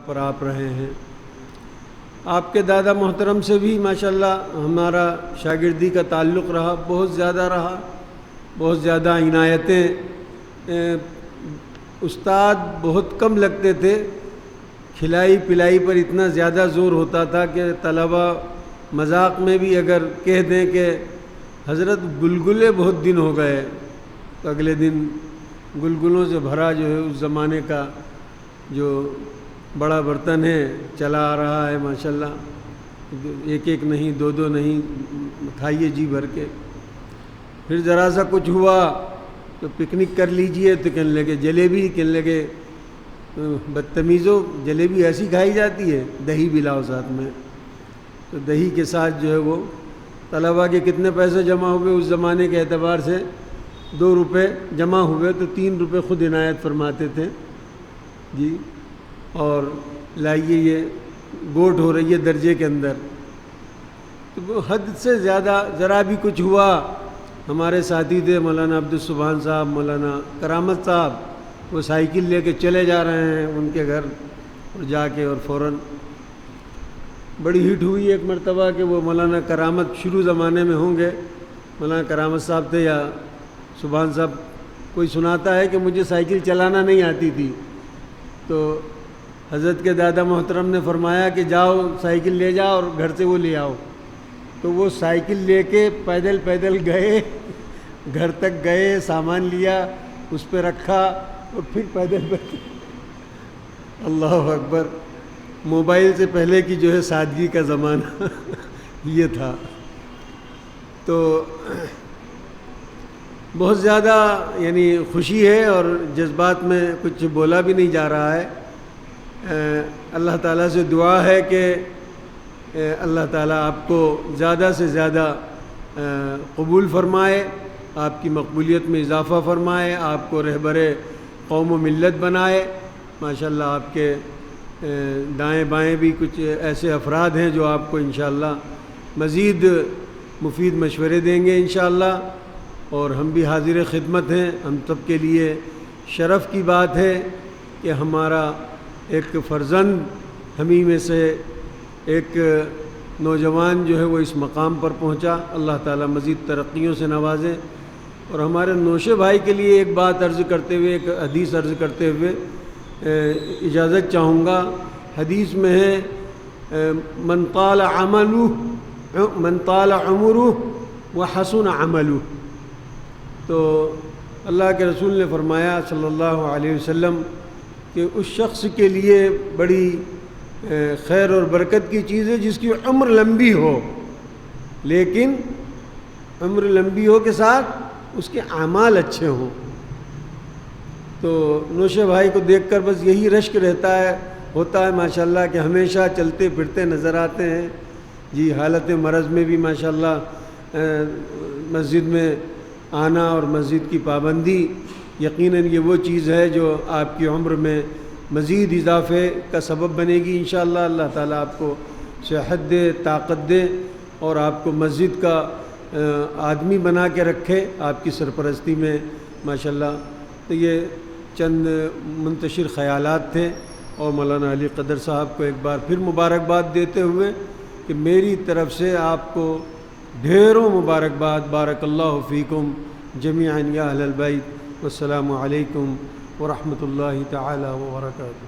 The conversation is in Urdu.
پر آپ رہے ہیں۔ آپ کے دادا محترم سے بھی ماشاءاللہ ہمارا شاگردی کا تعلق رہا، بہت زیادہ رہا، بہت زیادہ عنایتیں۔ استاد بہت کم لگتے تھے، کھلائی پلائی پر اتنا زیادہ زور ہوتا تھا کہ طلبہ مذاق میں بھی اگر کہہ دیں کہ حضرت گلگلے بہت دن ہو گئے، تو اگلے دن گلگلوں سے بھرا جو ہے اس زمانے کا جو بڑا برتن ہے چلا آ رہا ہے ماشاءاللہ، ایک ایک نہیں، دو دو نہیں، کھائیے جی بھر کے۔ پھر ذرا سا کچھ ہوا تو پکنک کر لیجئے، تو کہنے لگے جلیبی، کہنے لگے بدتمیزوں جلیبی ایسی کھائی جاتی ہے، دہی بھی لاؤ ساتھ میں۔ تو دہی کے ساتھ جو ہے وہ طلبہ کے کتنے پیسے جمع ہوئے اس زمانے کے اعتبار سے، 2 روپے جمع ہوئے تو 3 روپے خود عنایت فرماتے تھے جی، اور لائیے یہ گوٹ ہو رہی ہے درجے کے اندر۔ تو حد سے زیادہ ذرا بھی کچھ ہوا، ہمارے ساتھی تھے مولانا عبدالسبحان صاحب، مولانا کرامت صاحب، وہ سائیکل لے کے چلے جا رہے ہیں ان کے گھر، اور جا کے اور فوراً بڑی ہٹ ہوئی ایک مرتبہ کہ وہ مولانا کرامت شروع زمانے میں ہوں گے، مولانا کرامت صاحب تھے یا سبحان صاحب، کوئی سناتا ہے کہ مجھے سائیکل چلانا نہیں آتی تھی، تو حضرت کے دادا محترم نے فرمایا کہ جاؤ سائیکل لے جاؤ اور گھر سے وہ لے آؤ۔ تو وہ سائیکل لے کے پیدل پیدل گئے، گھر تک گئے، سامان لیا، اس پہ رکھا اور پھر پیدل پیدل۔ اللہ اکبر! موبائل سے پہلے کی جو ہے سادگی کا زمانہ یہ تھا۔ تو بہت زیادہ یعنی خوشی ہے اور جذبات میں کچھ بولا بھی نہیں جا رہا ہے۔ اللہ تعالیٰ سے دعا ہے کہ اللہ تعالیٰ آپ کو زیادہ سے زیادہ قبول فرمائے، آپ کی مقبولیت میں اضافہ فرمائے، آپ کو رہبر قوم و ملت بنائے۔ ماشاءاللہ آپ کے دائیں بائیں بھی کچھ ایسے افراد ہیں جو آپ کو انشاءاللہ مزید مفید مشورے دیں گے انشاءاللہ، اور ہم بھی حاضر خدمت ہیں۔ ہم سب کے لیے شرف کی بات ہے کہ ہمارا ایک فرزند ہمیں میں سے ایک نوجوان جو ہے وہ اس مقام پر پہنچا۔ اللہ تعالیٰ مزید ترقیوں سے نوازے۔ اور ہمارے نوشے بھائی کے لیے ایک بات عرض کرتے ہوئے، ایک حدیث عرض کرتے ہوئے اجازت چاہوں گا۔ حدیث میں ہے من طال عمرہ وحسن عملہ۔ تو اللہ کے رسول نے فرمایا صلی اللہ علیہ وسلم کہ اس شخص کے لیے بڑی خیر اور برکت کی چیز ہے جس کی عمر لمبی ہو، لیکن عمر لمبی ہو کے ساتھ اس کے اعمال اچھے ہوں۔ تو نوشے بھائی کو دیکھ کر بس یہی رشک ہوتا ہے ماشاءاللہ کہ ہمیشہ چلتے پھرتے نظر آتے ہیں جی، حالت مرض میں بھی ماشاءاللہ مسجد میں آنا اور مسجد کی پابندی یقیناً یہ وہ چیز ہے جو آپ کی عمر میں مزید اضافے کا سبب بنے گی انشاءاللہ۔ اللہ تعالیٰ آپ کو صحت دے، طاقت دے، اور آپ کو مسجد کا آدمی بنا کے رکھے آپ کی سرپرستی میں ماشاءاللہ۔ تو یہ چند منتشر خیالات تھے، اور مولانا علی قدر صاحب کو ایک بار پھر مبارکباد دیتے ہوئے کہ میری طرف سے آپ کو ڈھیروں مبارکباد۔ بارک اللہ فیکم جمیعا یا اہل البیت، والسلام علیکم ورحمۃ اللہ تعالی وبرکاتہ۔